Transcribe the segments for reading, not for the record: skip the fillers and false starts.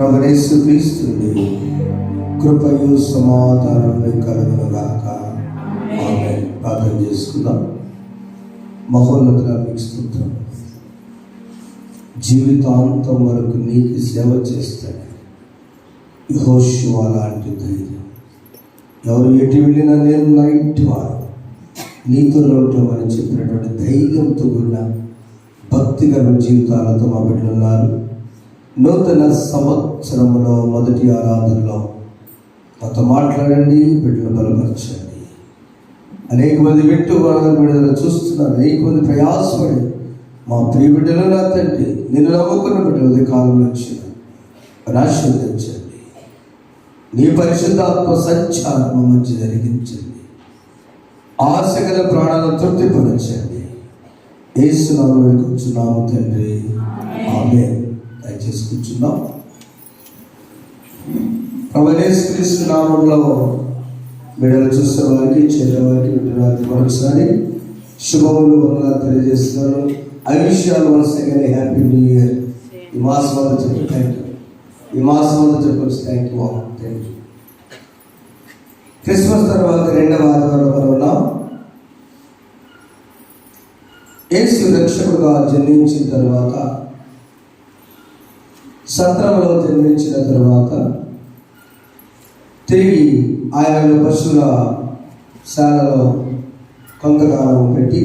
ప్రభువైన యేసుక్రీస్తుని కృపయు సమాధానము కలుగునుగాక. ఆమేన్. ప్రార్థన చేసుకుందాం. మహోన్నతుడా మీకు స్తోత్రం. జీవితాంతం వరకు నీకు సేవ చేస్తాడు యెహోషువ లాంటి ధైర్యం. ఎవరు ఎటు వెళ్ళినా నేను నా ఇంటి వారు నీతో ఉంటామని చెప్పినటువంటి ధైర్యంతో కూడిన భక్తిగల జీవితాలతో మా బిడ్డలు ఉన్నారు. నూతన సంవత్సరంలో మొదటి ఆరాధనలో మాతో మాట్లాడండి, బిడ్డలు బలపరచండి. అనేక మంది వింటూ వాళ్ళని బిడ్డలు చూస్తున్నారు. అనేక మంది ప్రయాసపడి మా ప్రియ బిడ్డలు నా తండ్రి నిన్ను నమ్ముకున్న బిడ్డలు ఉదయ కాలంలో వచ్చిన ఆశీర్వదించండి. నీ పరిశుద్ధాత్మ సంచారం మంచి జరిగించండి. ఆశగల ప్రాణాలను తృప్తిపరచండి. యేసు నామములో కూర్చున్నాము తండ్రి. ఆమేన్. దయచేసి కూర్చున్నాం. ప్రభువైన యేసుక్రీస్తు నామములో బిడ్డలు చూసే వారికి చేరేవారికి వింటున్నారికి మరొకసారి శుభములు వందనాలు తెలియజేస్తున్నాను. I wish you all once again happy new year. ఈ మాసం అంతా చెప్పి థ్యాంక్ యూ. ఈ మాసం అంతా చెప్పొచ్చు thank you. Thank you. Christmas తర్వాత రెండవ ఆదివారం మనం ఉన్నాం. యేసు రక్షకుడుగా జన్మించిన తర్వాత, సత్రంలో జన్మించిన తర్వాత తిరిగి ఆయనను పశువుల శాలలో కొంతకాలం పెట్టి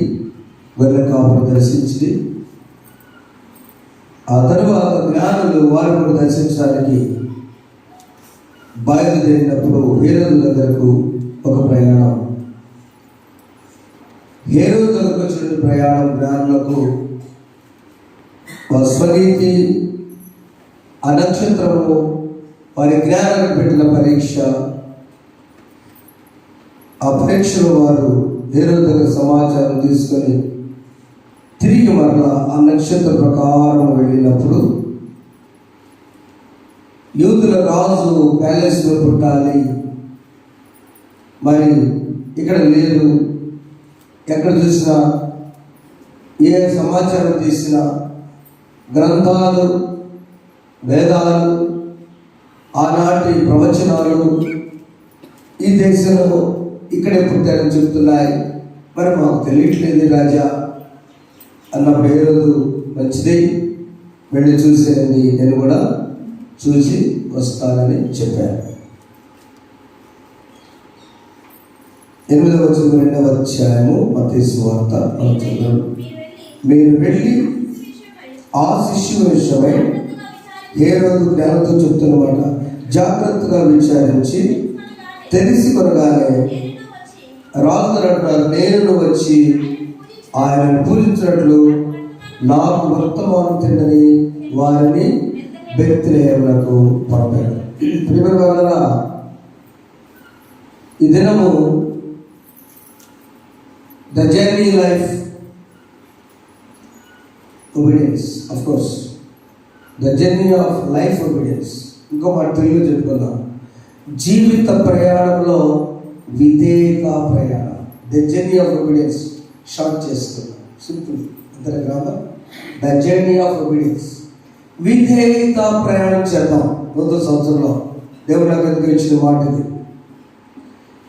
గొర్రెల కాపును దర్శించి, ఆ తరువాత జ్ఞానులు వారిని దర్శించడానికి బయలుదేరినప్పుడు హేరోదు దగ్గరకు ఒక ప్రయాణం. హేరోదు దగ్గరకు వచ్చిన ప్రయాణం జ్ఞానులకు స్వనీతి, ఆ నక్షత్రము వారి జ్ఞానానికి పెట్టిన పరీక్ష. ఆ పరీక్షలో వారు హేరోదు దగ్గర సమాచారం తీసుకొని తిరిగి మరలా ఆ నక్షత్ర ప్రకారం వెళ్ళినప్పుడు యూదుల రాజు ప్యాలెస్లో పుట్టాలి, మరి ఇక్కడ లేదు. ఎక్కడ చూసినా ఏ సమాచారం తీసినా గ్రంథాలు, వేదాలు, ఆనాటి ప్రవచనాలు ఈ దేశంలో ఇక్కడే పుట్టారని చెప్తున్నాయి. మరి మాకు తెలియట్లేదు రాజా అన్నప్పుడు హేరోదు మంచిది, వెళ్ళి చూసేయండి, నేను కూడా చూసి వస్తానని చెప్పారు. 8వ వచనం 2వ అధ్యాయము మత్తయి సువార్త. మీరు వెళ్ళి ఆ శిష్యుని విషయమై హేరోదు జ్ఞానంతో చెప్తున్నమాట జాగ్రత్తగా విచారించి తెలిసి కొనగానే రాజు అంటున్నారు, నేను వచ్చి ఆయనను పూజించినట్లు నాకు వర్తమానం తిన్నని వారిని బెత్లెహేమునకు పంపాడు. ప్రియమైన వారలారా, ఈ దినము the journey life obedience, of course the journey of life obedience. ఇంకో మాట తెలుగు చెప్పుకుందాం, జీవిత ప్రయాణంలో విధేయత ప్రయాణం. The journey of obedience short చేసుకున్నాం, సింపుల్ అంతర grammar. The journey of obedience, విధేయత ప్రయాణం చేద్దాం. నూతన సంవత్సరంలో దేవుడు నాకు ఎందుకు ఇచ్చిన మాట ఇది.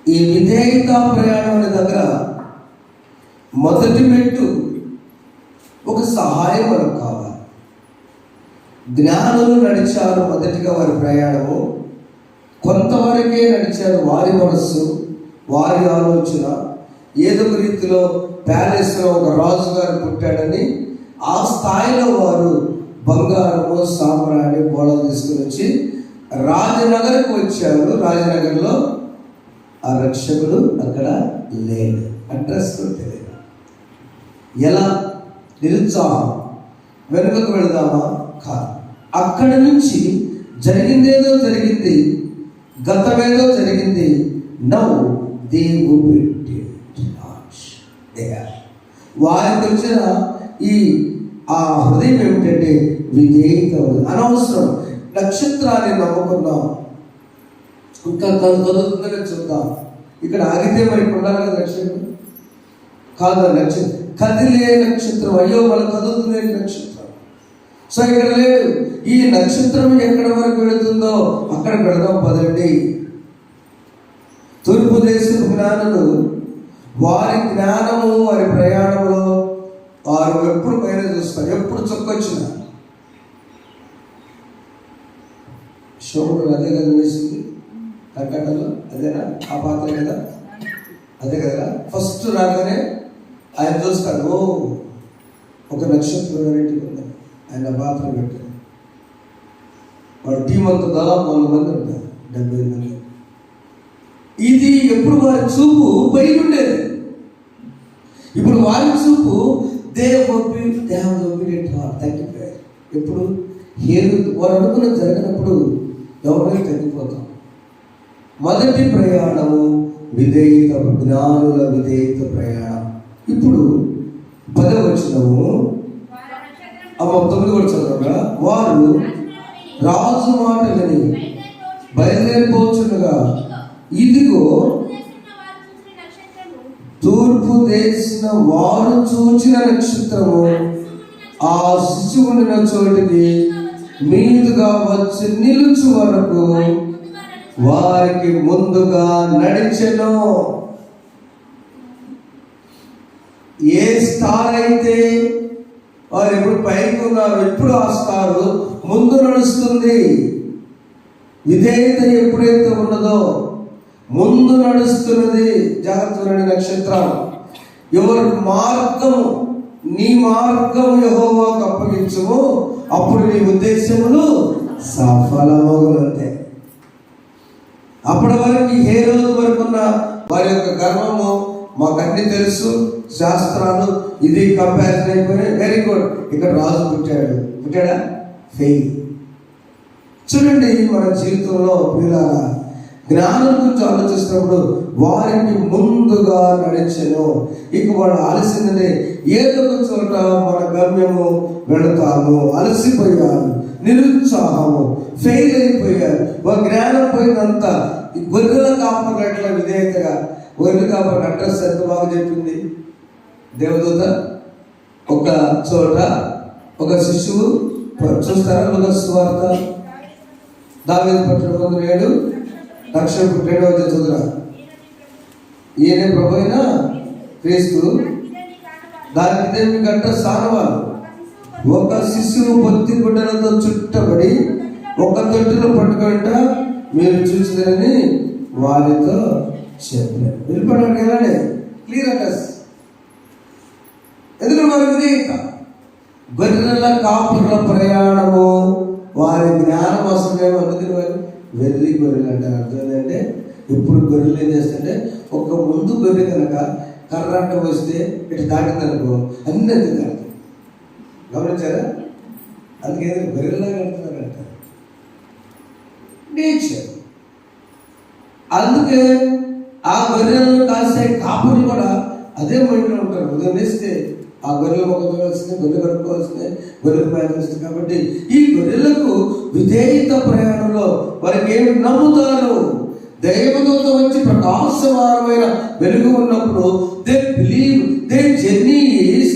ఈ విధేయత ప్రయాణం దగ్గర మొదటి మెట్టు ఒక సహాయం మనకు కావాలి. జ్ఞానులు నడిచారు మొదటిగా వారి ప్రయాణము, కొంతవరకే నడిచారు. వారి మనస్సు, వారి ఆలోచన ఏదో ఒక రీతిలో ప్యాలెస్లో ఒక రాజుగారు పుట్టాడని ఆ స్థాయిలో వారు బంగారము, సాంబ్రాణి, బోళం తీసుకుని వచ్చి రాజనగర్కు వచ్చారు. రాజనగర్లో ఆ రక్షకుడు అక్కడ లేడు, అడ్రస్ తెలియదు. ఎలా? నిరుత్సాహం. వెనుకకు వెళదామా? కాదు. అక్కడి నుంచి జరిగిందేదో జరిగింది, గతమేదో జరిగింది. నౌ దే వారికి వచ్చిన ఆ హృదయం ఏమిటంటే విధేయత. అనవసరం నక్షత్రాన్ని నమ్ముకున్నాం, ఇంకా కదులుతుందని చూద్దాం. ఇక్కడ ఆగితే మరి ఉండాలి కదా నక్షత్రం. కాదు, నక్షత్రం కదిలే నక్షత్రం. అయ్యో మన కదులుతున్న నక్షత్రం. సో ఇక్కడ లేదు. ఈ నక్షత్రం ఎక్కడి వరకు వెళుతుందో అక్కడ పెడదాం పదండి. తూర్పు దేశం జ్ఞానులు వారి జ్ఞానము వారి ప్రయాణంలో వారు ఎప్పుడు పైన చూస్తారు, ఎప్పుడు చొక్కొచ్చిన శోభుడు అదే కదా వేసింది కర్కాటలో, అదేనా ఆ పాత్ర కదా, అదే కదా. ఫస్ట్ రాగానే ఆయన చూస్తాడు, ఓ ఒక నక్షత్రం వెరైటీ ఉంది, ఆయన పాత్ర పెట్టారు. వాడు టీం అంతా దాదాపు 100 మంది ఉంటారు, 70 మంది. ఇది ఎప్పుడు వారి చూపు పైకి ఉండేది. ఇప్పుడు వారి చూపు తగ్గిపోయారు. ఎప్పుడు వారు అనుకున్న జరిగినప్పుడు ఎవరైనా తగ్గిపోతాం. మొదటి ప్రయాణము విధేయత, జ్ఞానుల విధేయత ప్రయాణం. ఇప్పుడు 10వ వచనము 9 కూడా చదవగా, వారు రాజు మాట విని బయలుదేరిపోచుండగా, ఇదిగో తూర్పు దేశం వారు చూచిన నక్షత్రము ఆ శిశువు ఉండిన చోటికి మీదుగా వచ్చి నిలుచు వరకు వారికి ముందుగా నడిచెను. ఏ స్టార్ అయితే వారు ఎప్పుడు పైకి ఉన్నారు, ఎప్పుడు ఆ స్టార్ ముందు నడుస్తుంది. విధేయత ఎప్పుడైతే ఉన్నదో ముందు నడుస్తున్నది. జాగ్రత్తమైన నక్షత్రం. ఎవరి మార్గము, నీ మార్గం యెహోవాకు అప్పగించుము, అప్పుడు నీ ఉద్దేశములు సఫలమగునంతే. అప్పటి వరకు ఏ రోజు వరకు ఉన్న వారి యొక్క గర్వము, మాకు అన్ని తెలుసు, శాస్త్రాలు ఇది కంపారిజన్ అయిపోయినాయి, వెరీ గుడ్, ఇక్కడ రాజు పుట్టాడా ఫెయిల్. చూడండి, మన జీవితంలో పిల్లల జ్ఞానం గురించి ఆలోచిస్తున్నప్పుడు వారికి ముందుగా నడిచెను. ఇక వాళ్ళు ఆలసిందనే ఏదో ఒక చోట మన గమ్యము వెళతాము. అలసిపోయారు, నిరుత్సాహము, ఫెయిల్ అయిపోయారు. ఒక జ్ఞానం పోయినంత గొర్రెల కాపర్ అట్లా విధేయతగా. గొర్రెల కాపర్ అడ్రస్ ఎంత బాగా చెప్పింది దేవదూత. ఒక చోట ఒక శిశువు చూస్తారా, లూకా సువార్త దావీదు పట్టణం 7 రక్షకుడు 2వ చదువురా. ఈయన ప్రభు అయిన క్రీస్తు, దానికి ఇదేమి గంట సానవాలు. ఒక శిశువు పొత్తి గుడ్డలతో చుట్టబడి ఒక తొట్టులో పట్టుకుంట మీరు చూసినని వారితో చెప్పారు. వెళ్ళిపోవడానికి వెళ్ళండి, క్లియర్ అడ్రస్. ఎందుకంటే వారి విధేయత. గొర్రెల కాపుల ప్రయాణము, వారి జ్ఞానం అవసరమేమో అందుకని వారు వెర్రి గొర్రెలు అంటారు. అర్థం ఏంటంటే, ఇప్పుడు గొర్రెలు ఏం చేస్తుంటే ఒక ముందు గొర్రె కనుక కర్రాట వస్తే ఇటు దాటిందనుకో అన్ని అంతే దాడుతాయి. గమనించారా? అందుకే గొర్రెలాగా అంటున్నారంట, నేచర్. అందుకే ఆ గొర్రెలను కాసే కాపులు కూడా అదే మైండ్లో ఉంటారు. ఉదయం వేస్తే ఆ గొర్రెలు మొక్కవలసిందే, గొర్రెలు కట్టుకోవాల్సిందే, గొర్రెలు ప్రయాణిస్తుంది. కాబట్టి ఈ గొర్రెలకు విధేయత ప్రయాణంలో వారికి ఏమి నమ్ముతారు? దైవదూత వచ్చి ప్రకాశమానమైన వెలుగు ఉన్నప్పుడు they believe they journey is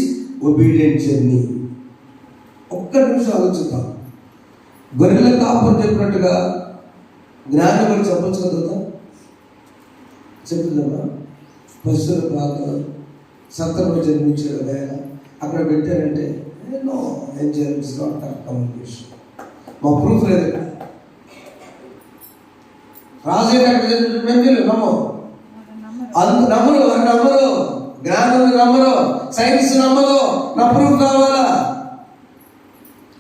obedient journey. ఒక్క నిమిషం ఆలోచిద్దాం. గొర్రెల కాపులు చెప్పినట్టుగా జ్ఞానం కూడా చెప్పచ్చు కదా, చెప్తుందమ్మా. పశువుల ప్రాంతం సత్రంలో జన్మించాడు ఆయన, అక్కడ పెట్టారంటే నో ఎంజాయ్ కమ్యూనికేషన్. మా ప్రూఫ్ లేదు. రాజు నమ్మరు, నమ్మరు, జ్ఞానం నమ్మరు, సైన్స్ నమ్మరు. నా ప్రూఫ్ కావాలా?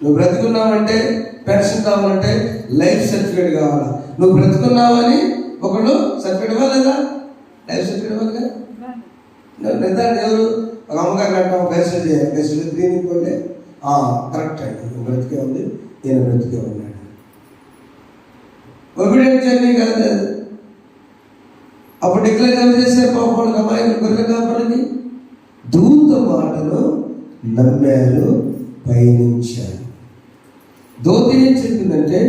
నువ్వు బ్రతుకున్నావంటే పెన్షన్ కావాలంటే లైఫ్ సర్టిఫికేట్ కావాలా? నువ్వు బ్రతుకున్నావని ఒకళ్ళు సర్టిఫికేట్ ఇవ్వాలేదా? లైఫ్ సర్టిఫికేట్ ఇవ్వాలి కదా. నిజాన్ని ఎవరు ఒక అమ్మగారు అంటాం, పెన్షన్ చేయాలి, పెన్షన్ దీనికి పోతే కరెక్ట్ అండి, నువ్వు బ్రతికే ఉంది, నేను బ్రతికే ఉన్నాడు. ఒబీడియంట్ జర్నీ కాదు. అప్పుడు డిక్లేర్ చేసే పాపం అమ్మాయి గొర్రె కాపరికి దూత మాటలు నమ్మారు, పయనించారు. దూత ఏం చెప్పిందంటే,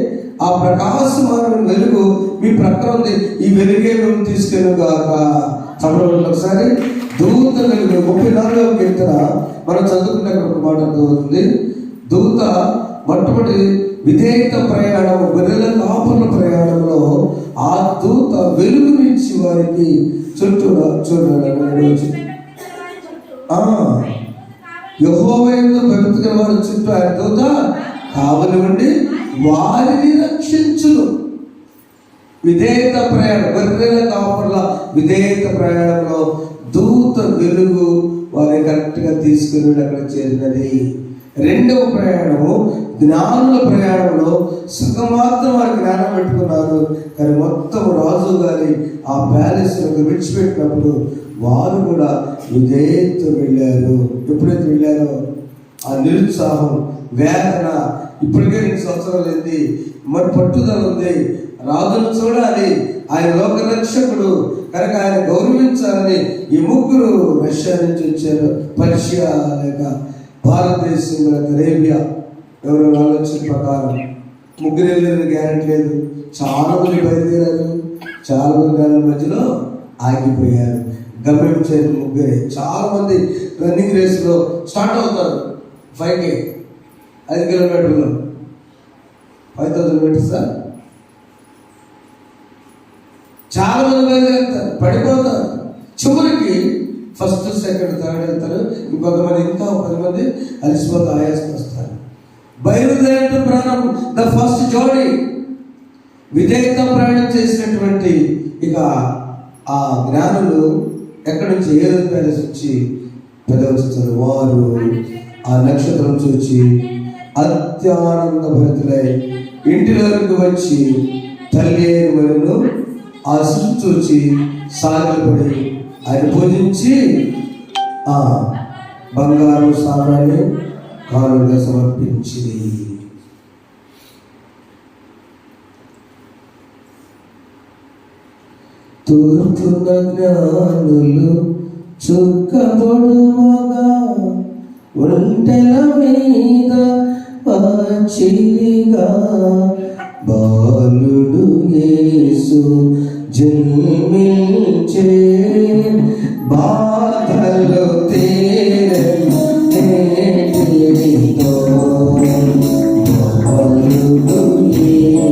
ఆ ప్రకాశమానమైన వెలుగు మీ ప్రక్కన ఉంది, ఈ వెలుగే మేము తీసుకెళ్ళను గాక. చదవండి ఒకసారి. దూత వెలుగు 34వ కీర్తన మనం చదువుకుంటే ఒక మాట అర్థమవుతుంది. దూత మొట్టమొదటి విధేయత ప్రయాణము, గొర్రెల కాపుల ప్రయాణంలో ఆ దూత వెలుగునిచ్చి వారికి చుట్టూ చూడండి. యెహోవా యందు భక్తి గల వారి చుట్టూ ఆయన దూత కావలి ఉండి వారిని రక్షించును. విధేయత ప్రయాణం, గొర్రెల కాపుల విధేయత ప్రయాణంలో దూత వెలుగు వారి కరెక్ట్గా తీసుకుని అక్కడ చేరినది. రెండవ ప్రయాణము జ్ఞానుల ప్రయాణంలో సగం మాత్రం వారి జ్ఞానం పెట్టుకున్నారు, కానీ మొత్తం రాజు గారి ఆ ప్యాలెస్ విడిచిపెట్టినప్పుడు వారు కూడా విధేయత వెళ్ళారు. ఎప్పుడైతే వెళ్ళారో ఆ నిరుత్సాహం, వేదన, ఇప్పటికే 2 సంవత్సరాలు అయింది, మరి పట్టుదల ఉంది, రాజును చూడాలి, ఆయన లోక రక్షకుడు కనుక ఆయన గౌరవించాలని ఈ ముగ్గురు రష్యా నుంచి వచ్చారు. పర్షియా లేక భారతదేశం అరేబియా ఎవరు ఆలోచన ప్రకారం ముగ్గురు వెళ్ళిన గ్యారెంటీ లేదు. చాలా మంది బయలుదేరారు, చాలా మంది గారి మధ్యలో ఆగిపోయారు. గమ్యం చేయని ముగ్గురే. చాలా మంది రన్నింగ్ రేస్లో స్టార్ట్ అవుతారు. 5K 5 కిలోమీటర్లు 5000 మీటర్స్. చాలా మంది బయలుదేరుతారు, పడిపోతారు. చివరికి ఫస్ట్, సెకండ్, థర్డ్ వెళ్తారు. ఇంకొంతమంది ఇంకా 10 మంది అలసిపోతే ఆయాసం వస్తారు. బయలుదేరట ప్రాణం ద ఫస్ట్ జోడీ విధేయత ప్రయాణం చేసినటువంటి ఇక ఆ జ్ఞానులు ఎక్కడి నుంచి ఏదో ప్యాలెస్ వచ్చి పెదవస్తారు. వారు ఆ నక్షత్రం చూచి అత్యానంద భరితులై ఇంటిలోకి వచ్చి తల్లి అయిన ఆ సృష్టి చూచి సాగిలపడి ఆయన పూజించి ఆ బంగారు సామాన్ని కానుకగా సమర్పించి తూర్పున జ్ఞానులు చుక్కబొడుమగా ఒంటెల మీద పాచిరిగా బాలుడు యేసు జన్మించే బాధలు తీరతో బాలుడు యేసు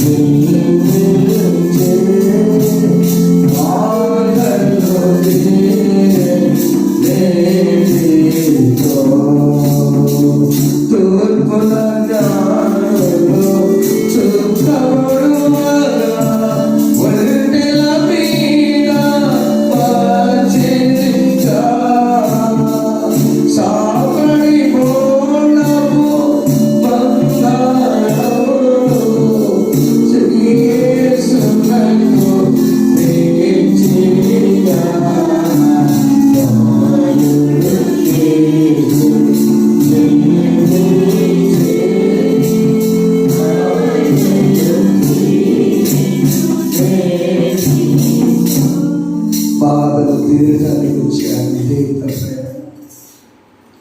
జన్మించే బాధలు తీరతో ఆశీర్వాదము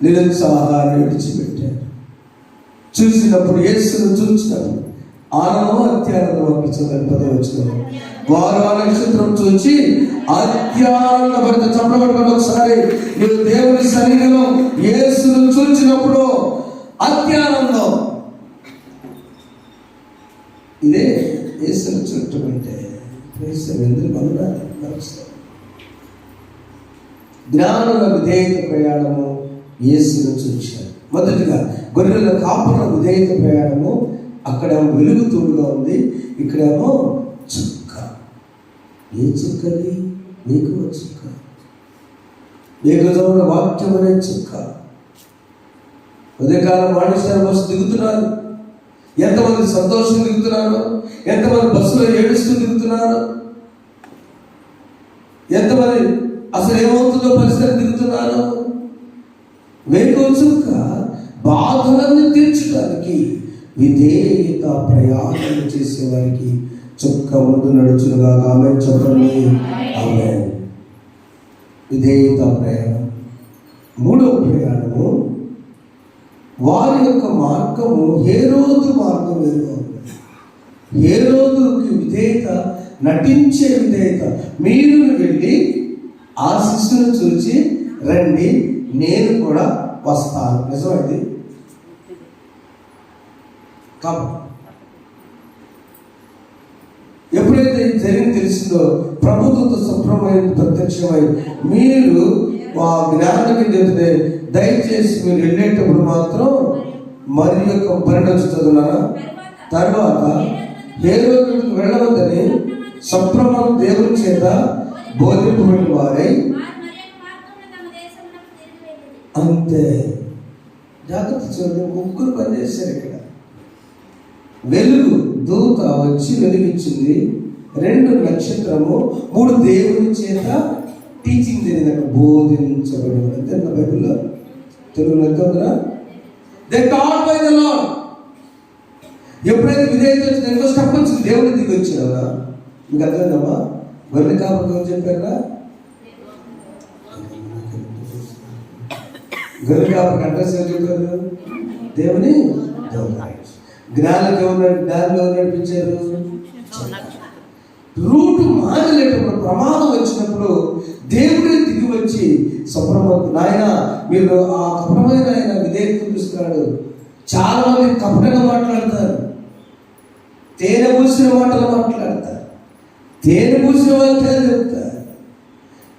నిరుత్సాహాన్ని విడిచిపెట్టారు. చూసినప్పుడు యేసును చూసినప్పుడు ఆనందం అత్యానందం అనిపించిందని 10వ వచనం. వారు ఆ నక్షత్రం చూచి అత్యానందపడితే చప్పబడుకొని ఒకసారి మీరు దేవుని సన్నిధిలో యేసును చూచినప్పుడు అత్యానందం. ఇదే యేసును చూడటం అంటే జ్ఞానుల విధేయత ప్రయాణము యేసును చూశారు. మొదటిగా గొర్రెల కాపుల విధేయత ప్రయాణము అక్కడేమో వెలుగు తోడుగా ఉంది, ఇక్కడేమో చుక్క. ఏ చుక్కది? నీకు చుక్క, నీకు వాక్యం అనే చుక్క. ఉదయకాలం మానేశ్వర బస్సు దిగుతున్నారు, ఎంతమంది సంతోషం దిగుతున్నారు, ఎంతమంది బస్సులో ఏడుస్తూ దిగుతున్నారు, ఎంతమంది అసలు ఏమవుతుందో పరిస్థితి దిగుతున్నారు. వేకో చుక్క బాధలన్నీ తీర్చడానికి, విధేయత ప్రయాణం చేసేవారికి చుక్క ముందు నడుచునుగా. ఆమె చెప్పండి. ఆమె విధేయత ప్రయాణం. మూడవ ప్రయాణము, వారి యొక్క మార్గము హేరోదు మార్గం వేరుగా ఉంది. హేరోదుకి విధేయత, నటించే విధేయత. మీరు వెళ్ళి ఆ శిశువును చూసి రండి, నేను కూడా వస్తాను. నిజమైంది కాబట్టి ఎప్పుడైతే జరిగింది తెలిసిందో ప్రభుత్వంతో శుభ్రమైన ప్రత్యక్షమై మీరు ఆ జ్ఞానానికి చెప్తే దయచేసి మీరు వెళ్ళేటప్పుడు మాత్రం మరి యొక్క పరిణతి చదువున్నారా. తర్వాత హేరోదుకు వెళ్ళవద్దని సప్రమం దేవుని చేత బోధింపబడిన వారై అంతే. జాగ్రత్త చూడండి, ముగ్గురు పనిచేశారు ఇక్కడ. వెలుగు దూత వచ్చి వెలిగించింది, 2 నక్షత్రము, 3 దేవుని చేత టీచింగ్ జరిగినట్టు బోధించబడి. అంతే నా బైబిల్లో తెలుగులో ఎంత ఉందిరా? They taught by the Lord. ఎప్పుడైతే విధేయత వచ్చింది, ఎంతో స్టెప్ వచ్చింది, దేవుని దిగి వచ్చారా. మీకు అర్థమైందమ్మా? గొర్రె కాపరికి ఏం చెప్పారా? గొర్రె కాపరికి అడ్రస్ ఏం చెప్పారు? దేవుని జ్ఞానులకు జ్ఞానంలో నడిపించారు. రూట్ మారలేటప్పుడు, ప్రమాదం వచ్చినప్పుడు దేవుడే దిగి వచ్చి నాయన మీరు ఆ కపటమైన ఆయన విధేయత చూపిస్తున్నాడు. చాలా మంది కపటంగా మాట్లాడతారు, తేనె పూసిన మాటలు మాట్లాడతారు, తేనె పూసిన వాక్యాలు చెప్తారు,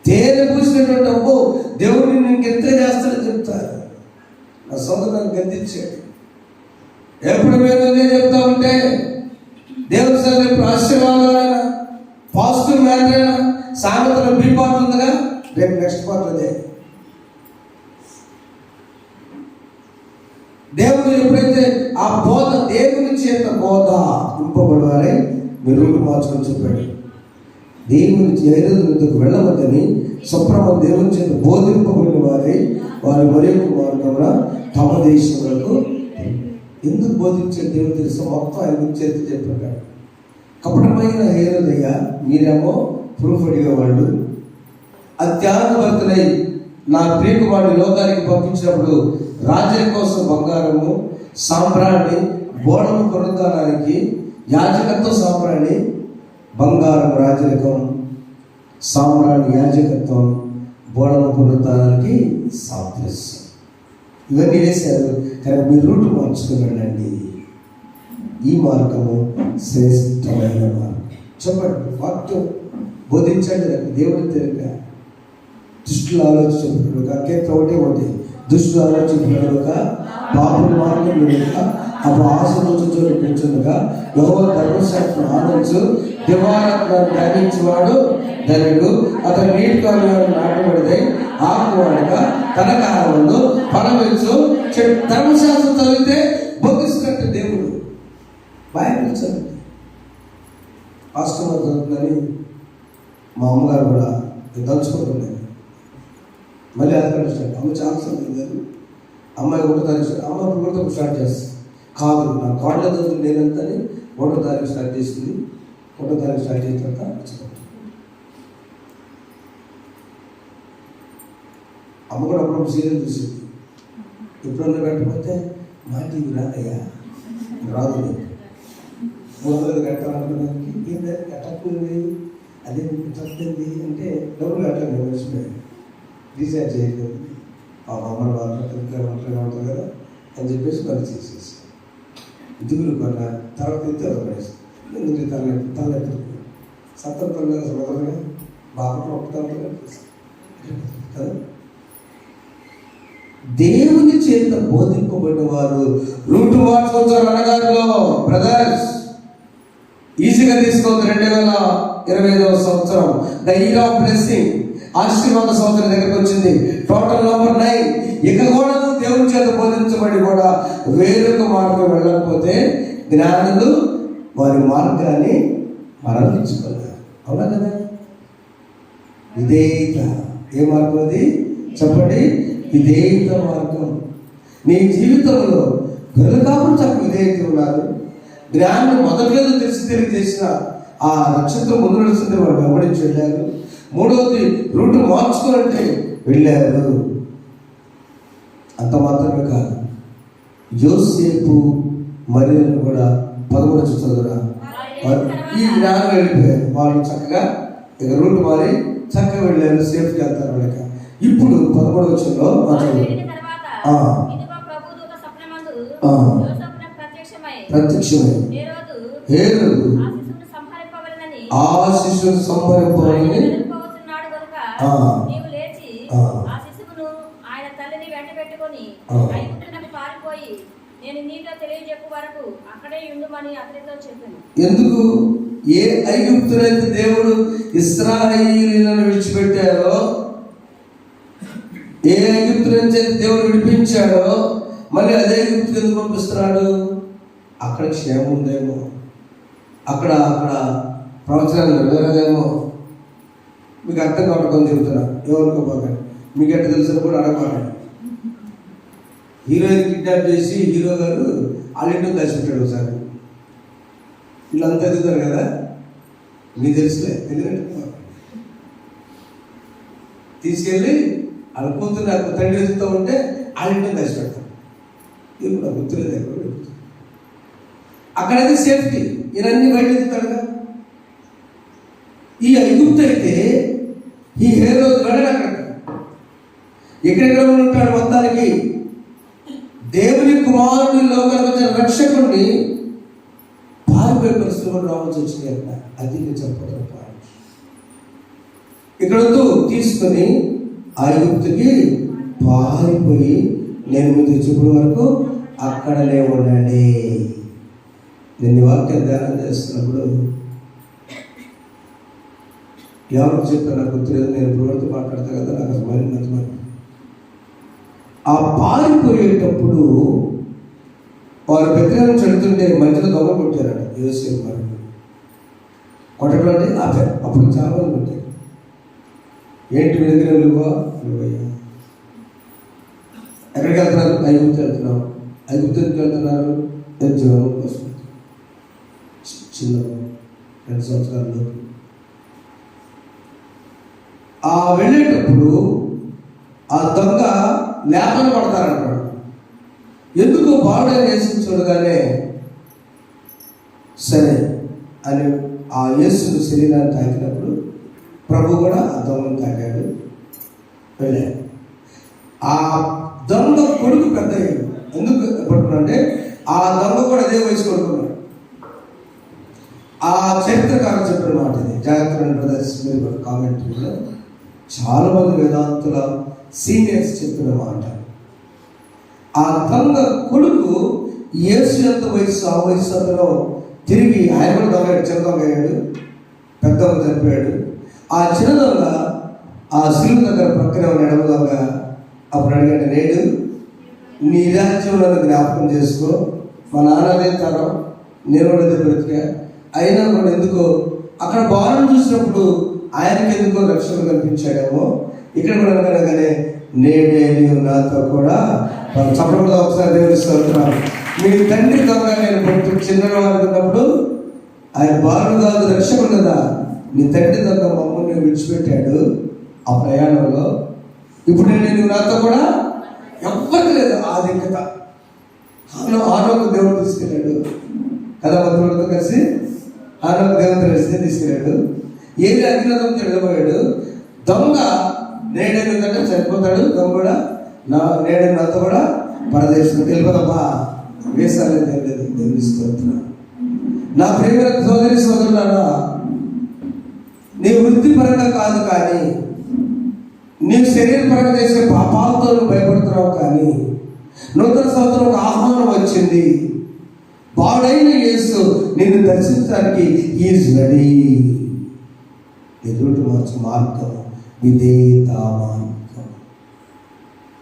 తేనె పూసినటువంటి అబ్బో దేవుడిని నీకు ఎంత చేస్తాడని చెప్తారు. నా సోదరుని గద్దించాడు. ఎప్పుడు మేము చెప్తా ఉంటే దేవుడి సార్ ఇప్పుడు ఆశీర్వాదాలైనా పాజిటివ్ మ్యాటర్ అయినా సామెతలో బి పార్ట్ ఉందిగా, రేపు నెక్స్ట్ పార్ట్ అదే. దేవుడు ఎప్పుడైతే ఆ బోధ దేవుని చేత బోధ ఇంపబడవారే మీరు రూటు మార్చుకొని చెప్పాడు. దేవుని హేరోదుకు వెళ్ళవద్దని సప్రమం దేవుని చేత బోధింపబడిన వారే వారి మరొక మార్గంలో తమ దేశంలో. ఎందుకు బోధించే దేవుడు తెలుసు? మొత్తం ఆయన చేతి చెప్పాడు. కపటమైన హేరోదయ్య, మీరేమో ప్రూఫ్ అడిగేవాళ్ళు. అత్యానుభర్తులై నా ప్రియకుమారుని లోకానికి పంపించినప్పుడు రాజ్యం కోసం బంగారము, సాంబ్రాణి, బోళము పునరుద్ధానానికి యాజకత్వ సాంబ్రాణి, బంగారం రాజరికం, సాంబ్రాణి యాజకత్వం, బోళము పునరుద్ధానానికి సాదృశ్యం. ఇవన్నీ వేశారు. కానీ మీరు రూటు మార్చుకున్నాడండి. ఈ మార్గము శ్రేష్టమైన మార్గం. చెప్పండి, వాక్యం బోధించండి. దేవుడి తెలియక దుష్టులు ఆలోచించబడుగా, కేత్ర ఒకటి దుష్టులు ఆలోచించబడుగా, పాపుల మార్గం లేక అప్పుడు ఆశతో కూర్చుండగా యెహోవా ధర్మశాస్త్రం ఆలోచు దివారాత్మ ధ్యానించేవాడు ధనుడు. అతను నీటి కాలువలో నాటబడితే ఆకువాడుగా తన కాలంలో ఫలమిచ్చు. ధర్మశాస్త్రం చదివితే బోధిస్తున్నట్టు దేవుడు. బైబిల్ చదివితే పాస్టర్ చదువుతుందని మా అమ్మగారు కూడా దంచుకుంటున్నారు. మళ్ళీ అక్కడ స్టార్ట్. అమ్మ చాలా చదువుతుంది, అమ్మాయి 1వ తారీఖు, అమ్మ ఇప్పుడు స్టార్ట్ చేస్తుంది. కాదు, నా కాళ్ళ చదువు నేనంతని 1వ తారీఖు స్టార్ట్ చేసింది. 1వ తారీఖు స్టార్ట్ చేసిన తర్వాత అమ్మ కూడా అప్పుడప్పుడు సీరియల్ చూసింది. ఎప్పుడన్నా పెట్టకపోతే మా టీవీ రాదయ్యా, రాదు. 300 కట్టాలనుకున్నానికి ఏంటంటే కట్టకపోయింది, అదే కట్టింది అంటే డబ్బులు కట్టలేదు, మర్చిపోయాను, రీఛార్జ్ చేయలేదు. ఆ అమ్మని ఒంటరిగా ఉంటుంది కదా అని చెప్పేసి వాళ్ళు చేసేసి దిగులు కొన్న తర్వాత ఇద్దరు పడేసి ఎందుకు తలెత్తు సత్తరంగా సోదరుగా బాగా ఒప్పుతారు కదా. దేవుని చేత బోధింపబడిన వారు రూటు మార్చుకుంటారు. అనగారిలో బ్రదర్స్ ఈజీగా తీసుకోవద్దు. 2025వ సంవత్సరం ద ఇయర్ ఆఫ్ బ్లెస్సింగ్, ఆశీర్వాద సంవత్సరం దగ్గరికి వచ్చింది. Total number 9. ఇక కూడా దేవుని చేత బోధించబడి కూడా వేరొక మార్గం వెళ్ళకపోతే జ్ఞానులు వారి మార్గాన్ని మరణించుకున్నారు. అవునా కదా? విధేయత ఏ మార్గం అది చెప్పండి? విధేయత మార్గం. నీ జీవితంలో గొర్రెల కాపులు చక్క విధేయత ఉన్నారు. జ్ఞానం మొదట్లేదు తెలియజేసిన ఆ నక్షత్రం ముందు నడుస్తుంటే వాళ్ళు వెంబడించి వెళ్ళారు. మూడవది రూట్ మార్చుకోవాలంటే వెళ్ళారు. అంత మాత్రమే కాదు, యోసేపు మరియను కూడా 13 చదువురా ఈ జ్ఞానం వెళ్ళిపోయారు. వాళ్ళు చక్కగా ఇక రూట్ మారి చక్కగా వెళ్ళారు, సేఫ్గా వెళ్తారు. వాళ్ళకి ఇప్పుడు 11వ వచనంలో ప్రత్యక్షమై హేరోదు ఆ శిశువును సంహరింపవాలని ఎందుకు? ఏ ఐగుప్తునైతే దేవుడు ఇశ్రాయేలీయులను విడిచిపెట్టారో, ఏ ఐగుప్తునైతే దేవుడు విడిపించాడో, మళ్ళీ అదే ఐగుప్తుకు ఎందుకు పంపిస్తున్నాడు? అక్కడ క్షేమం ఉందేమో, అక్కడ ప్రవచనాలు నెరవేరేమో. మీకు అర్థం కావడం చెబుతున్నా, ఎవరికోపోకండి. మీకు ఎట్లా తెలిసిన కూడా అడగకండి. హీరోయిన్ కిడ్నాప్ చేసి హీరో గారు వాళ్ళింటిని దాచిపెట్టాడు ఒకసారి. వీళ్ళంతా ఎదుగుతారు కదా, మీకు తెలుసులే, ఎందుకంటే తీసుకెళ్ళి వాళ్ళ కూతురు తండ్రి ఎదుగుతూ ఉంటే వాళ్ళింటిని దాచిపెడతారు. ఇది కూడా గుర్తులేదు. అక్కడైతే సేఫ్టీ, ఇవన్నీ బయట ఎదుగుతాడుగా. ఈ ఐగుప్తు అయితే ఈ హేరోదు వెళ్ళడు. అక్కడ ఎక్కడెక్కడ ఉంటాడు మొత్తానికి దేవుని కుమారుని లోకానికి వచ్చిన రక్షకుడిని పారిపోయే పరిస్థితులు రావాల్సి వచ్చింది. అక్కడ అది నేను చెప్పడం ఇక్కడ తీసుకొని ఐగుప్తుకి పారిపోయి నేను మీకు చెప్పిన వరకు అక్కడనే ఉండండి. నేను వాక్యం ధ్యానం చేస్తున్నప్పుడు ఎవరికి చెప్పాను నాకు గుర్తులేదు. నేను ఇప్పుడు మాట్లాడతా కదా, నాకు అసలు మరి నచ్చమని. ఆ పారిపోయేటప్పుడు వారు బెత్లెహేము చెడుతుంటే మధ్యలో దొంగ కొట్టారట. యోసేపు గారు కొట్టడం అంటే ఆపారు. అప్పుడు చాలా మంది కొట్టారు. ఏంటి మీ దగ్గర విలువయ్యా? ఎక్కడికి వెళ్తున్నారు? ఐగుప్తు వెళ్తున్నాం. ఐగుప్తు ఎందుకు వెళ్తున్నారు? జీవనం కోసం. చిన్న 2 సంవత్సరాల్లో ఆ వెళ్ళేటప్పుడు ఆ దొంగ లేపన పడతారంటాడు. ఎందుకు బాగుడే యేసుని చూడగానే సరే అని ఆ యేసుని శరీరాన్ని తాకినప్పుడు ప్రభు కూడా ఆ దొంగను తాకాడు, వెళ్ళాడు. ఆ దొంగ కొడుకు పెద్ద ఎందుకు పట్టుకున్నాడంటే ఆ దొంగ కూడా అదే వయసు కొడుకున్నాడు. ఆ చరిత్రకారులు చెప్పిన మాట ఇది. జాగ్రత్త బ్రదర్స్, మీరు కూడా కామెంట్లో చాలా మంది వేదాంతుల సీనియర్స్ చెప్పిన మాట. ఆ దొంగ కొడుకు యేసు ఎంత వయసు ఆ వయసు అందులో తిరిగి ఆయన కూడా దొంగ, చిన్న దొంగ అయ్యాడు, పెద్ద దొంగ చనిపోయాడు. ఆ చిన్న దొంగ ఆ శిలువ దగ్గర పక్కనే ఉన్న ఎడమ దొంగ అప్పుడు అడిగాడు, నేడు నీ రాజ్యం నన్ను జ్ఞాపకం చేసుకో, మా నాన్నదే తరం, నేను కూడా బ్రతికా, అయినా కూడా ఎందుకో అక్కడ బాలను చూసినప్పుడు ఆయనకి ఎందుకో రక్షణ కల్పించాడేమో, ఇక్కడ కూడా అనగానే నేడే నీవు నాతో కూడా చెప్పకుండా ఒకసారి దేవుడిస్తున్నాను. మీ తండ్రి దొంగ నేను పొట్టు చిన్నవాడు ఉన్నప్పుడు ఆయన బాలు కాదు రక్షకుడు కదా, నీ తండ్రి దొంగ మమ్మల్ని విడిచిపెట్టాడు ఆ ప్రయాణంలో. ఇప్పుడు నేను నాతో కూడా ఎవ్వరికి లేదు ఆ దిక్కత. ఆనోకు దేవుడు తీసుకెళ్ళాడు కదా, మంత్రులతో కలిసి ఆనోకు దేవుడు కలిసి తీసుకెళ్ళాడు. ఏది అగ్నిలోకి వెళ్ళిపోయాడు. దొంగ నేడేంటే చనిపోతాడు, దొంగ కూడా నేడే నాతో కూడా పరదేశం వెళ్ళిపోదమ్మా, వేసాలి తెలుసుకుంటున్నా. నా ప్రేమ సోదరి సోదరులారా, నీ వృత్తిపరంగా కాదు కానీ నీ శరీరపరంగా చేసే పాపాలతో నువ్వు భయపడుతున్నావు. కానీ నూతన సంవత్సరం ఒక ఆహ్వానం వచ్చింది. వాడైన యేసు నిన్ను దర్శించడానికి ఈజ్ రెడీ. ఎదుటి మార్గం విధేయత మార్గం.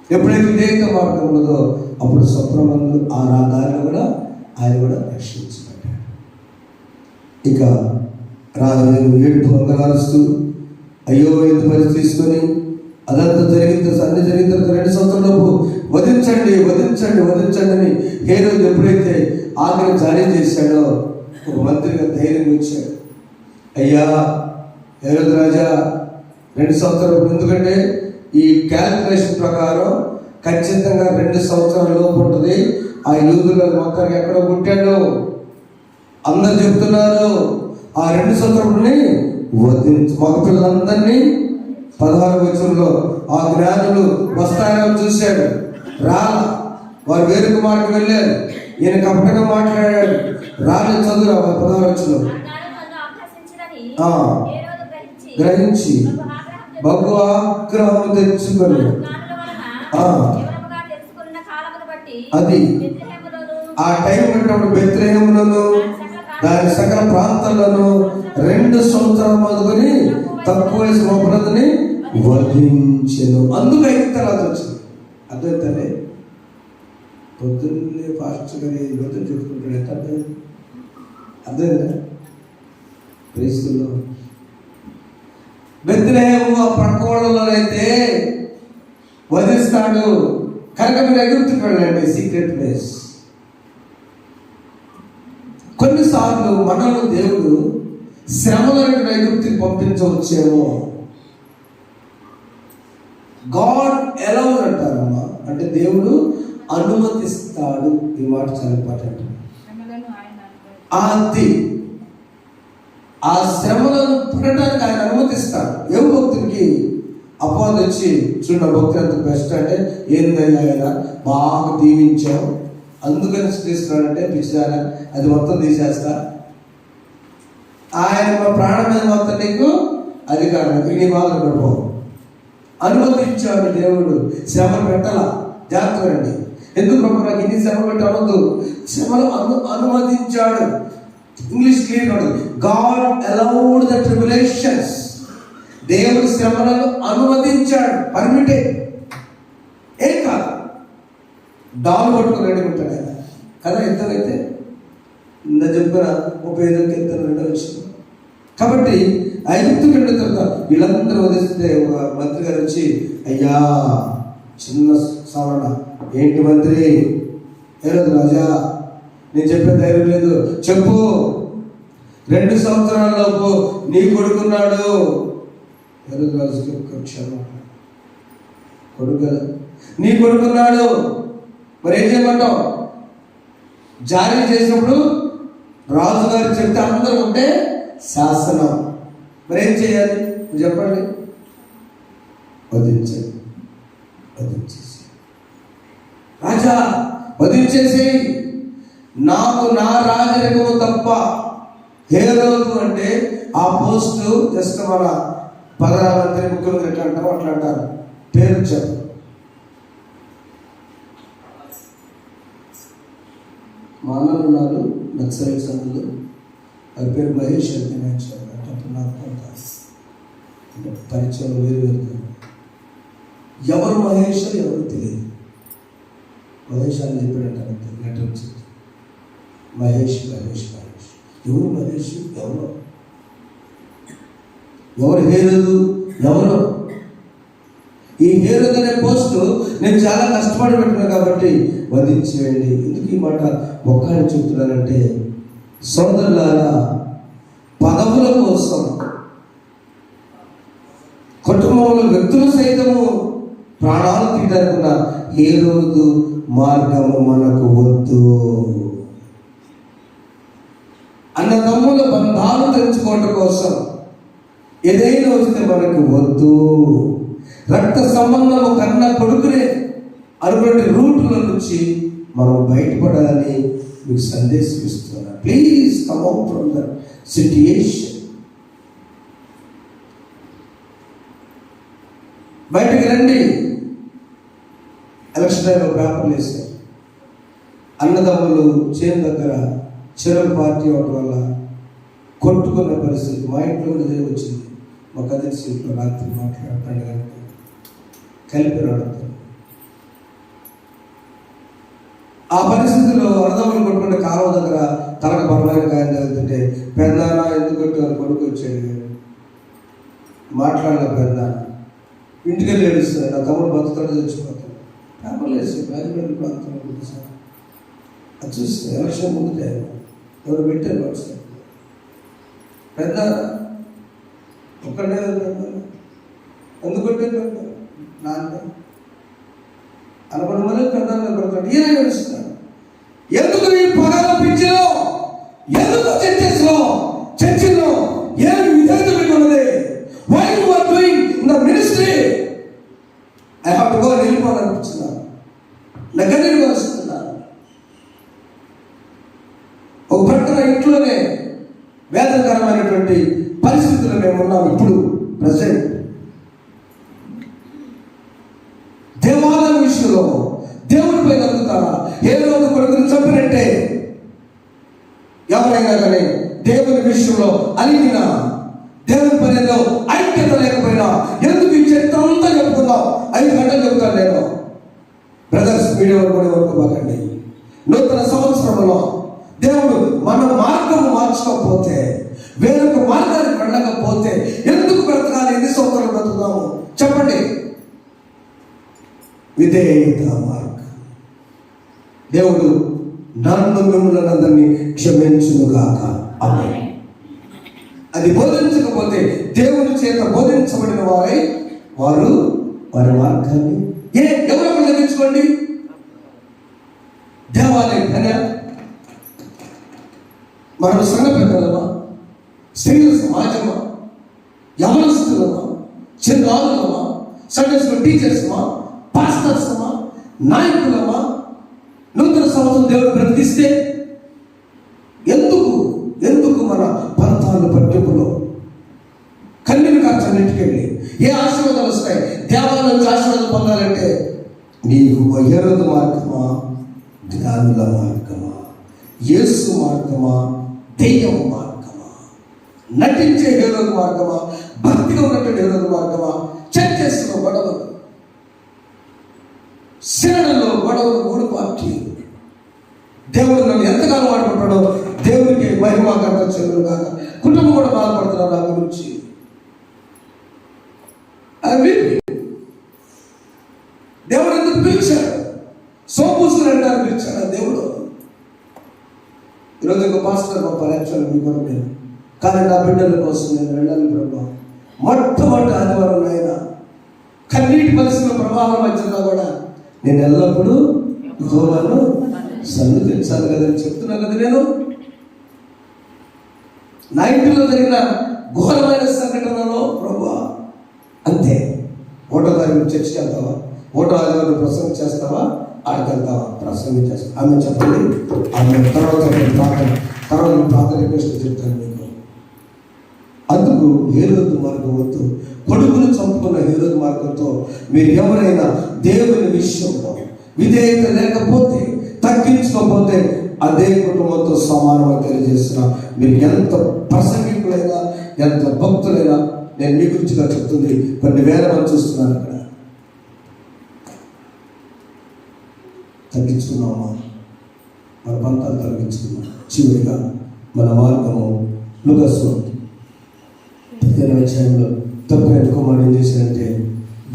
ఎప్పుడైతే విధేయత మార్గం ఉన్నదో అప్పుడు స్వప్నమందు ఆ రాగాన్ని కూడా ఆయన కూడా రక్షించబడ్డాడు. ఇక రాజు ఏడుపు వందలారుస్తూ అయ్యో ఎందుకు పరిస్థితి తీసుకొని అదంతా జరిగిన అన్ని జరిగిన తర్వాత 2 సంవత్సరాలలోపు వధించండి వధించండి వధించండి అని హేరోదు ఎప్పుడైతే ఆజ్ఞ జారీ చేశాడో ఒక మంత్రిగా ధైర్యం వచ్చాడు. అయ్యా హేరోదు రాజా, 2 సంవత్సరాలు, ఎందుకంటే ఈ క్యాల్కులేషన్ ప్రకారం ఖచ్చితంగా 2 సంవత్సరాల లోపు ఉంటుంది. ఆ యూదుల మొత్తానికి ఎక్కడో పుట్టాడు. అందరు చెప్తున్నారు ఆ 2 సంవత్సరాలని వధించు. మగపిల్లలందరినీ 16వ వచనంలో ఆ జ్ఞానులు వస్తారని చూశాడు, రాల. వారు వేరొక మార్గం వెళ్ళారు. ఈయన కపటంగా మాట్లాడాడు. రాజు చదువు 16వ వచనం. గ్రహించి బహు ఆగ్రహం తెచ్చుకొని అది ఆ టైం ఉన్నప్పుడు బెత్లెహేములోను దాని సకల ప్రాంతాలను 2 సంవత్సరాలు మొదలుకొని తక్కువ వయసు మొదలని వధించెను. అందుకు 5 తర్వాత వచ్చింది. అర్థమైతే పొద్దున్నే ఫాస్ట్ గారి వద్దని చెప్పుకుంటాడు. ఎంత అర్థమైందా? క్రీస్తులో బెత్లెహేము ఆ ప్రక్క వాళ్ళలోనైతే వధిస్తాడు కనుక మీరు ఎగురుతుకు వెళ్ళండి, సీక్రెట్ ప్లేస్. కొన్నిసార్లు మనల్ని దేవుడు శ్రమలను ఎగుర్తికి పంపించవచ్చేమో. గాడ్ ఎలా అంటారమ్మా అంటే దేవుడు అనుమతిస్తాడు. ఈ మాట చాలా ఇంపార్టెంట్. అది ఆ శ్రమలను పడటానికి ఆయన అనుమతిస్తాడు. ఏ భక్తుడికి అపవాదం వచ్చి చూడ భక్తులు ఎంత బెస్ట్ అంటే ఏందైనా ఆయన బాగా దీవించావు అందుకని తీసుకున్నాడంటే పిచ్చిదారా అది మొత్తం తీసేస్తా, ఆయన మా ప్రాణం మీద మొత్తం నీకు అధికారం నీ బాధలు పడిపోవు. అనుమతించాడు దేవుడు. శ్రమలు పెట్టాలా, జాగ్రత్త రండి. ఎందుకు ప్రభు నాకు ఇన్ని శ్రమ పెట్టవద్దు, శ్రమలు అనుమతించాడు. ఇంగ్లీష్ క్లియర్ కాదు, గాడ్ అలౌడ్ ద ట్రిబులేషన్స్. దేవుడు శ్రమలను అనుమతించాడు, పర్మిటెడ్. ఏం కాదు, డాలు పట్టుకుని రెడీ ఉంటాడు ఆయన కదా. ఎంతైతే నా చెప్పిన 35 ఎత్తున 2వ విషయం. కాబట్టి ఐగుప్తుకి వెళ్ళిన తర్వాత వీళ్ళందరూ వదిలిస్తే ఒక మంత్రి గారు వచ్చి, అయ్యా చిన్న సవరణ, ఏంటి మంత్రి? హేరోదు రాజా నేను చెప్పే ధైర్యం లేదు, చెప్పు. 2 సంవత్సరాల లోపు నీ కొడుకున్నాడు. హేరోదు రాజుకి ఒక్క క్షణం, కొడుకు కదా, నీ కొడుకున్నాడు, మరి ఏం చేయమంటావు? జారీ చేసినప్పుడు రాజుగారు చెప్తే అందరూ ఉంటే శాసనం, మరి ఏం చేయాలి చెప్పండి? వధించండి, వధించేసి రాజా వధించేసి, నాకు నా రాజరికము తప్ప. హేరోదు అంటే ఆ పోస్టు జస్ట్ మన ప్రధానమంత్రి ముఖ్యమంత్రి ఎట్లా అంటారో అట్లా అంటారు, పేరు చెప్పు. మా అన్నలు ఉన్నారు నక్సలైట్ సంఘులు, వారి పేరు మహేష్ అంటే అప్పుడు నాకు అంటే పరిచయం వేరు. ఎవరు మహేష్ ఎవరు తెలియదు. మహేష్ అని చెప్పాడంటారు, లెటర్ వచ్చింది మహేష్ మహేష్ మహేష్. ఎవరు మహేష్? ఎవరు హేరోదు? ఎవరు? ఈ హేరోదు అనే పోస్టు నేను చాలా కష్టపడి పెట్టినా కాబట్టి వధించేయండి. ఎందుకు ఈ మాట ఒక్కని చెప్తున్నానంటే, సోదరులారా, పదవుల కోసం కుటుంబంలో వ్యక్తులు సైతము ప్రాణాలు తీయడానికి హేరోదు మార్గము మనకు వద్దు. అన్నదమ్ముల బంధాలు తెంచుకోవడం కోసం ఏదైనా వస్తే మనకు వద్దు. రక్త సంబంధము కన్న కొడుకునే అటువంటి రూట్ల నుంచి మనం బయటపడాలని మీకు సందేశం ఇస్తున్నాను. Please come out from the situation. బయటకు రండి. ఎలక్షన్ టైంలో పేపర్లు వేసారు, అన్నదమ్ములు చేను దగ్గర చెరువు పార్టీ అవడం వల్ల కొట్టుకున్న పరిస్థితి. మా ఇంట్లో కూడా ఇదే వచ్చింది. మా కదిరి సీట్లో రాత్రి మాట్లాడుతాడు కలిపి రాడుతాడు. ఆ పరిస్థితుల్లో అన్నదమ్ములు కొట్టుకుంటే కాలువ దగ్గర తనకు బలమైన గాయం జరుగుతుంటే, పెద్దనా ఎందుకు కొట్టారు? కొడుకు వచ్చాడు, మాట్లాడలే. పెద్దనా ఇంటికెళ్ళి ఏడుస్తాడు, నా తమ్ముడు బతుకుతాడు చచ్చిపోతాడు. పేపర్లు వేసి రాజమండ్రి ప్రాంతంలో ఉంది సార్. అది చూస్తే ఎలక్షన్ ముందు టైం ఎవరు పెట్టారు వాట్సాప్ పెద్ద ఒక్కడే ఎందుకు పెట్టారు నాన్న అనుకున్న మళ్ళీ పెద్ద పెడతాడు. ఈయన ఏడుస్తున్నాడు. ఎందుకు నీ పగల పిచ్చిలో, ఎందుకు చర్చిలో ఏమి విధేయత మీకు ఉన్నది? Why you are doing in the ministry? I have to go అని వెళ్ళిపోవాలనిపించున్నాను. నగరికి వస్తున్నాను. ఒక భర్తన ఇంట్లోనే వేదనకరమైనటువంటి పరిస్థితుల్లో మేము ఉన్నాం. ఇప్పుడు ప్రజెంట్ దేవాలయం విషయంలో దేవుడిపై నమ్ముతారా? ఏ రోజు కొడుకుని చంపినట్టే ఎవరైనా కానీ దేవుని విషయంలో అలిగిన, దేవుని పనిలో ఐక్యత లేకపోయినా, ఎందుకు ఈ చరిత్ర అంతా చెప్పుకుందాం? 5 గంటలు చెప్తాను నేను. బ్రదర్స్, వీడియో కూడా వరకుపోకండి. నూతన సంవత్సరంలో దేవుడు మన మార్గము మార్చకపోతే, వేరొక మార్గానికి వెళ్ళకపోతే ఎందుకు బ్రతకాలి? ఎన్ని సంవత్సరాలు బ్రతుకుతాము చెప్పండి? విధేయత మార్గం. దేవుడు నన్ను మిమ్మల్ని అందరినీ క్షమించునుగాక. ఆమేన్. అది బోధించకపోతే దేవుని చేత బోధించబడిన వారు వారి మార్గాన్ని ఎవరో తగ్గించుకోండి. దేవాలయం కన్నా మనం సంఘ పెద్దలమా, స్త్రీల సమాజమా, యవనస్తులమా, చిన్నారులమా, సండే స్కూల్ టీచర్స్మా, పాస్టర్స్మా, నాయకులమా, నూతన సంవత్సరం దేవుడు బ్రతికిస్తే ఎందుకు మన పంతాలు పట్టింపులో కన్నీరు కార్చన్నింటికెళ్ళి ఏ ఆశీర్వాదాలు వస్తాయి? దేవాలయం నుంచి ఆశీర్వాదం పొందాలంటే నీకు హేరోదు మార్గమా, జ్ఞానుల మార్గమా, యేసు మార్గమా, దెయ్యం మార్గమా, నటించే హేరోదు మార్గమా, భక్తిగా ఉన్నటువంటి హేరోదు మార్గమా, చర్చస్లో గొడవలు, శరణలో గొడవలు, 3 పార్టీలు. దేవుడు నన్ను ఎంతకాలం వాడుకుంటాడో దేవునికి మహిమాకర్త చెందును కాక. కుటుంబం కూడా బాధపడుతున్నారు నా గురించి. దేవుడు ఎందుకు పిలిచాడు? సోపూసులు అంటారు పిలిచాడు దేవుడు. ఈరోజు ఒక పాస్టర్ గొప్ప యాక్చువల్ మీ కొరకు నేను, కానీ నా బిడ్డల కోసం నేను వెళ్ళాలి ప్రభావం. మొట్టమొదటి ఆదివారం ఆయన కన్నీటి పరిస్థితుల ప్రవాహం మధ్యలో కూడా నేను ఎల్లప్పుడూ యెహోవాను సన్నిధించాలి కదని చెప్తున్నా కదా. నేను నా ఇంటిలో జరిగిన ఘోరమైన సంఘటనలో ప్రభా అంతే. ఓటో గారి చర్చికి వెళ్తావా? ఓటో ఆదివారం ప్రసంగం చేస్తావా? ఆడికి వెళ్తావా? ప్రసంగం చేస్తావా? ఆమె చెప్పండి. ఆమె తర్వాత ప్రార్థన రిక్వెస్ట్ చెప్తాను మీకు. అందుకు హేరోదు మార్గం వద్దు. కొడుకును చంపుకున్న హేరోదు మార్గంతో మీరు ఎవరైనా దేవుని విషయంలో విధేయత లేకపోతే, తగ్గించకపోతే అదే కుటుంబంతో సమానమని తెలియజేస్తున్నా. మీరు ఎంత ప్రసంగికులైనా, ఎంత భక్తులైనా, నేను మీ గురించిగా చెప్తుంది కొన్ని వేల మంది చూస్తున్నాను. ఇక్కడ తగ్గించుకున్నామా? మన పంతాలు తగ్గించుకున్నాం. చివరిగా మన మార్గము లుకాసు 15వ అధ్యాయంలో తప్పైన కుమారుడు ఏం చేశాడంటే,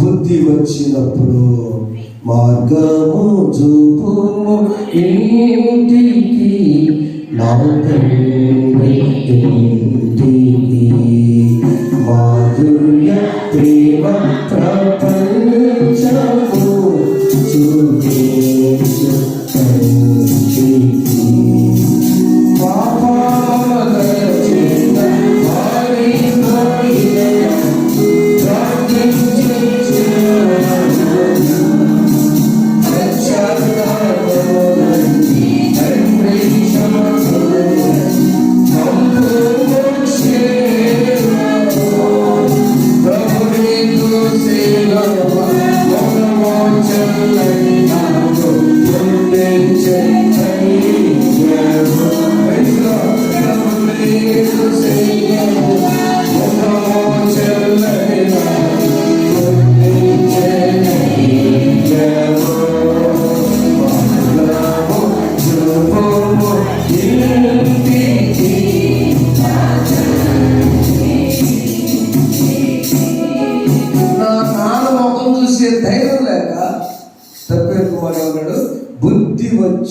బుద్ధి వచ్చినప్పుడు మార్గము చూపుము ఇంటికి, నా తండ్రి ఇంటికి, మాధుర్య ప్రేమ ప్రపంచము చూపించు తండ్రికి, పాపాల చిన్న వారి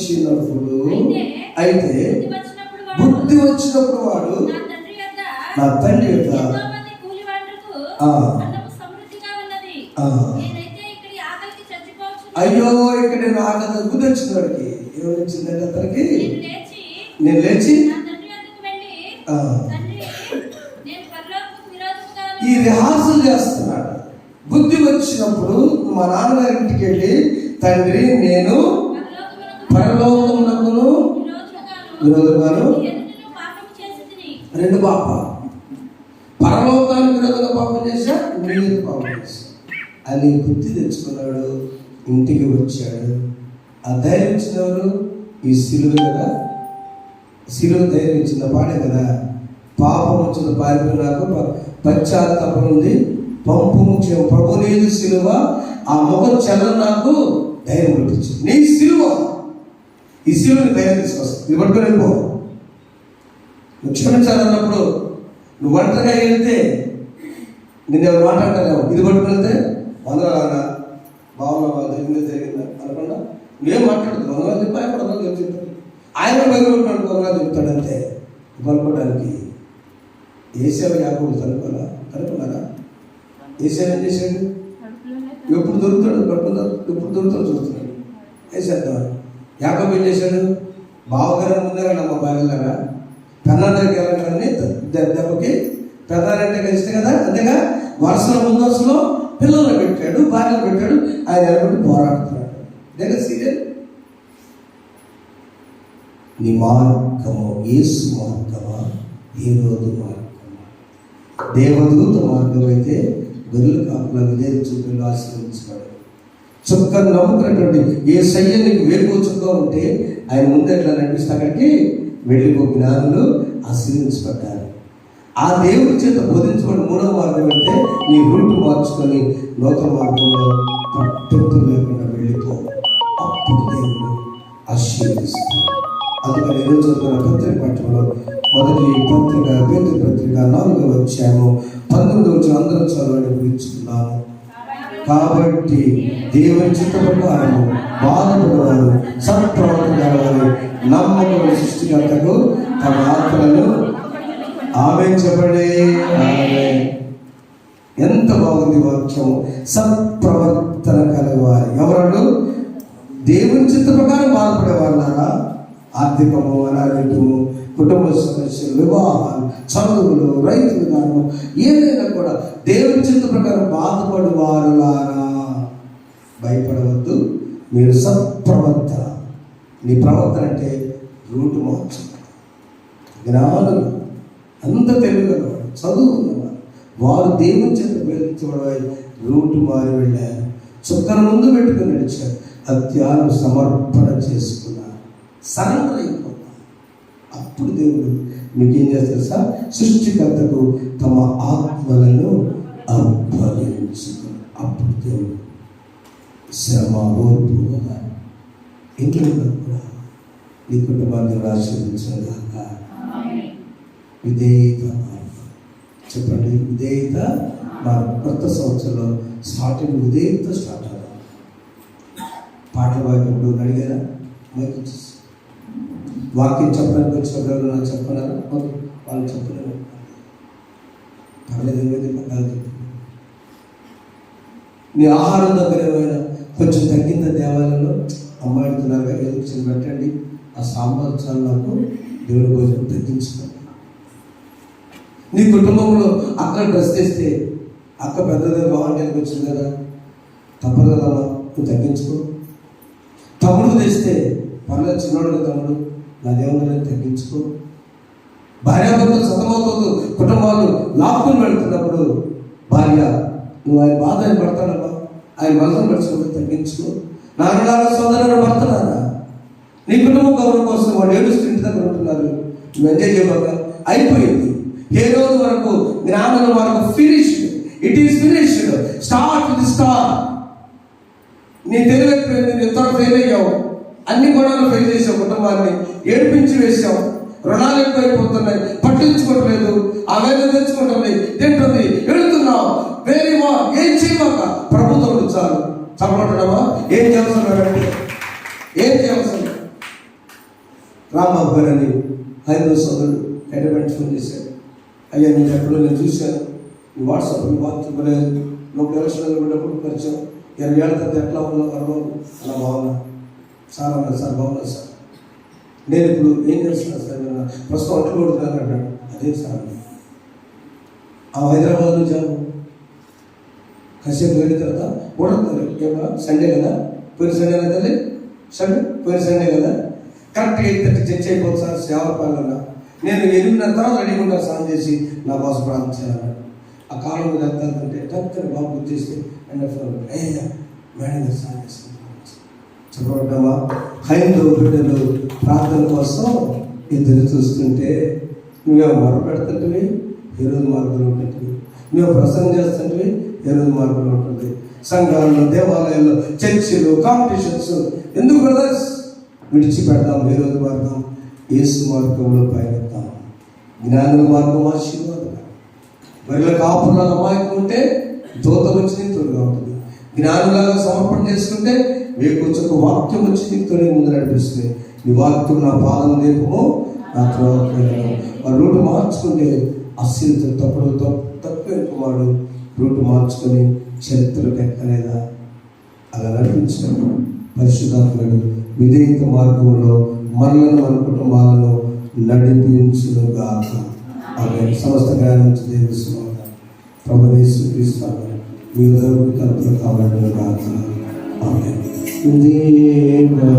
వచ్చినప్పుడు అయితే బుద్ధి వచ్చినప్పుడు వాడు నా తండ్రి యొక్క అయ్యో ఇక్కడ నేను ఆకలి బుద్ధి వచ్చిన వాడికి ఏమొచ్చిందంటే అతనికి నేను లేచి ఈ రిహార్సల్ చేస్తున్నాడు. బుద్ధి వచ్చినప్పుడు మా నాన్నగారి ఇంటికి వెళ్ళి తండ్రి నేను పరలోకమునకును విరోధముగాను రెండు పాప పరలోకానికి విరోధంగా పాపం చేశా, నేను పాపం చేశా అని బుద్ధి తెచ్చుకున్నాడు. ఇంటికి వచ్చాడు. ఆ ధైర్యం ఇచ్చినవారు ఈ సిలువ కదా, సిలువ ధైర్యం ఇచ్చిన పాడే కదా. పాపం వచ్చిన పారిపోయినాక పశ్చాత్తాపం ఉంది, పంపు ముఖ్యం ప్రభు లేదు సిలువ, ఆ ముఖం చల్ల నాకు ధైర్యం పుట్టించింది. నీ సిలువ, ఈ సిలువని ధైర్యం తీసుకొస్తాను. ఇది పట్టుకొని వెళ్ళిపో. నువ్వు క్షమించాలన్నప్పుడు నువ్వు ఒంటరిగా వెళ్తే నేను ఎవరు మాట్లాడతాను. ఇది పట్టుకుని వెళ్తే వందనాలన్నా బాగున్నా జరిగిందా అనకుండా నువ్వేం మాట్లాడుతుంది. వందనాలు చెప్పి ఆయన వందనాలు చెప్తాడు. ఆయన బయలుపెట్టాడు వందనాలు చెప్తాడు. అంతే పలుకోవడానికి ఏసేవ యాకోబు కనుక్కున్నారా? ఏసేవ ఏం చేశాడు? ఎప్పుడు దొరుకుతాడు పట్టుకుంటాడు, ఎప్పుడు దొరుకుతాడు చూస్తున్నాడు. వేసేద్దాం. యాకోబు ఏం చేశాడు? బావగారు ముందర నమ్మ బాగలాగా పెన్నా దగ్గరికి వెళ్ళాలని దెబ్బకి పెద్దారంటే కలిస్తే కదా, అంతేగా వరుసలో ముందు వరుసలో పిల్లలు పెట్టాడు, భార్యలు పెట్టాడు. ఆయన నిలబడి పోరాడుతున్నాడు. దగ్గర సీరియల్ నీ మార్గము యేసు మార్గమా, హేరోదు మార్గమా? దేవదూత మార్గం అయితే గొర్రెల కాపుల విధేయత చూపులు ఆశీర్వదించాడు. చుక్క నమ్ముకున్నటువంటి ఏ సయ్యానికి వేరుకో చుక్క ఉంటే ఆయన ముందు ఎట్లా నడిపిస్తే అక్కడికి వెళ్ళిపో జ్ఞానులు ఆశీర్వించబడ్డారు. ఆ దేవుడి చేత బోధించబడి మూడవ మార్గం అయితే నీ రూట్ మార్చుకొని నూతన మార్గంలో పట్టుదల లేకుండా వెళ్ళిపో. అప్పుడు దేవుడు ఆశీర్వదిస్తాడు. అందుకని ఈరోజు చదువుకున్న పత్రిక పట్టణంలో మొదటి పత్రిక పేతురు పత్రిక 4వ అధ్యాయము 19వ అందరూ చదవని గురించుకున్నాము. కాబట్టి దేవుని చిత్త ప్రకారము బాధపడేవారు, సత్ప్రవర్తన గలవారు, నమ్మకం సృష్టికర్తకు తమ ఆత్మలను ఆమె. ఎంత బాగుంది వాక్యము. సత్ప్రవర్తన కలవారు ఎవరు? దేవుని చిత్త ప్రకారం బాధపడేవారున్నారా? ఆర్థికము, అనారోగ్యము, కుటుంబ సమస్యలు, వివాహాలు, చదువులు, రైతు విధానం ఏదైనా కూడా దేవుని చిత్త ప్రకారం బాధపడేవారులారా భయపడవద్దు. మీరు సత్ప్రవర్తన, నీ ప్రవర్తన అంటే రూటు మార్చు. జ్ఞానులు అంత తెలియగలవాడు, చదువు ఉన్నవాడు, వారు దేవుని చేత వేధించబడవాయి రూటు మారి వెళ్ళారు. చుక్కను ముందు పెట్టుకుని నడిచారు. హత్యాలు సమర్పణ చేసుకున్నారు, సరెండర్ అయిపోతారు. అప్పుడు దేవుడు మీకేం చేస్తారు సార్? సృష్టికర్తకు తమ ఆత్మలను అర్పణించుకున్నారు. అప్పుడు దేవుడు శ్రమ ఓర్పు ఇంట్లో కూడా నీ కుటుంబాన్ని ఆశీర్వదించను గాక. విధేయత చెప్పండి, విధేయత. మా కొత్త సంవత్సరంలో స్టార్టింగ్ విధేయత స్టార్ట్ అవ్వాలి. పాటలు పాడినప్పుడు అడిగారా? వాక్యం చెప్పడానికి వచ్చినప్పుడు నాకు చెప్పన్నారా? వాళ్ళు చెప్పలేరు. పర్లేదు, ఏమైంది పట్టాలి చెప్పు. నీ ఆహారం దగ్గర ఏమైనా కొంచెం తగ్గింద దేవాలయంలో అమ్మాయితున్నారు ఏదో పెట్టండి, ఆ సాంబార్ చాలు, నాకు దేవుడి భోజనం తగ్గించుకోండి. నీ కుటుంబంలో అక్క డ్రెస్ తెస్తే అక్క పెద్దది బాగుండేది వచ్చింది కదా, తప్పదు కదమ్మా, నువ్వు తగ్గించుకో. తమ్ముడు తెస్తే పర్లేదు, చిన్నోడు తమ్ముడు, నా దేవుని తగ్గించుకో. భార్యాభర్తలు సతమవుతుంది, కుటుంబాలు లాక్కుని వెళ్తున్నప్పుడు భార్య నువ్వు ఆయన బాధ ఆయన పడతానమ్మా, ఆయన మనసును పడుచుకుంటే తగ్గించుకో. నాన్నలాగా సోదరుడు పడుతున్నారా? నీ కుటుంబం గౌరవం కోసం వాళ్ళు ఏడుస్తూ ఇంటి దగ్గర ఉంటున్నారు, నువ్వు ఎంజాయ్ చేయబాక. అయిపోయింది. ఏ రోజు వరకు జ్ఞానం వరకు finished, it is finished. Start with star. నీ తెలివైపోయింది, నీ త్వర ఫెయిల్ అయ్యావు, అన్ని గొడవలు ఫెయిల్ చేసావు, కుటుంబాన్ని ఏడిపించి వేసావు, రుణాలు ఎక్కువైపోతున్నాయి, పట్టించుకోవట్లేదు, ఆ వేదన తెచ్చుకుంటుంది, తింటుంది, వెళుతున్నావు. వేరే ఏం చేయమాక, ప్రభుత్వం చాలు. చప్పడమా? ఏం చేస్తున్నాడంటే ఏం చేయవలసింది? రాంబాబు గారు అని హైదరాబాద్ సోదరుడు హైదరాబాద్ ఫోన్ చేశాడు. అయ్యా నేను ఎక్కడో నేను చూశాను, ఈ వాట్సాప్ లోపల ఎలక్షన్లో వెళ్ళినప్పుడు పరిచయం 20 ఏళ్ళ తర్వాత ఎట్లా ఉన్నావు అనుభవం అలా బాగున్నా సార్ అన్నారు. సార్ బాగున్నా సార్, నేను ఇప్పుడు ఏం చేస్తున్నాను సార్, నేను ప్రస్తుతం అట్లు కొడుతున్నాను అన్నాడు. అదే సార్ ఆ హైదరాబాద్లో జాబు కాసేపు వెళ్ళిన తర్వాత ఓడతారు. ఏమన్నా సండే కదా, పోయిన సండే కదా, పోయిన సండే కదా, కరెక్ట్గా 8:30 చర్చ అయిపోతుంది సార్ సేవపాలన. నేను 8:30 తర్వాత రెడీగా ఉంటాను స్నానం చేసి నా బాస్ ప్రార్థన చేయాలన్నాడు. ఆ కాలం మీద వెళ్తానంటే టక్కని బాబు గుర్తు చేస్తే అయ్యా మేడం గారు స్నానం చేస్తాను చెప్పబడ్డామా. హైందవ బిడ్డలు ప్రార్థన కోసం ఎదురు చూస్తుంటే నువ్వేమో మొర పెడుతుంటివి, ఏ రోజు మార్గంలో ఉంటుంది. నువ్వు ప్రసంగం చేస్తుంటివి, ఏ రోజు మార్గంలో ఉంటుంది. సంఘాలలో, దేవాలయాల్లో, చర్చిలు, కాంపిటీషన్స్ ఎందుకు బ్రదర్స్? విడిచిపెడదాం ఏ రోజు మార్గం, యేసు మార్గంలో పయనిద్దాం. జ్ఞానుల మార్గం ఆశీర్వాదం. వరిలో కాపులాగా అమాయకం ఉంటే దూత వచ్చి నీకు తోడుగా ఉంటుంది. జ్ఞానులాగా సమర్పణ చేసుకుంటే వేకొచ్చొక వాక్యం వచ్చి నీకు తోడే ముందు నడిపిస్తుంది. ఈ వాక్యం నా పాదం దీపము, నా త్రోవను. ఆ రూటు మార్చుకుంటే అస్సలు తక్కువ కుమారుడు రూటు మార్చుకొని చరిత్రకు ఎక్కలేదా? అలా నడిపించడం పరిశుద్ధాత్ముడు విధేయత మార్గంలో మనలను మన కుటుంబాలను నడిపించుగాక. ఆమె సమస్త జ్ఞానం దేవిస్తున్నాం. ప్రభు యేసుక్రీస్తు మీ ఉదయం కల్పన కావాలని గాక. ఆమె దేవా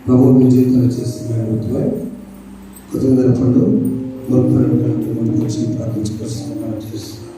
ప్రభు మీ జీవితాలు చేస్తున్నాయి. కొద్దిగా పండు మనకు వచ్చి ప్రార్థించుకోవాల్సిన చేస్తున్నాం.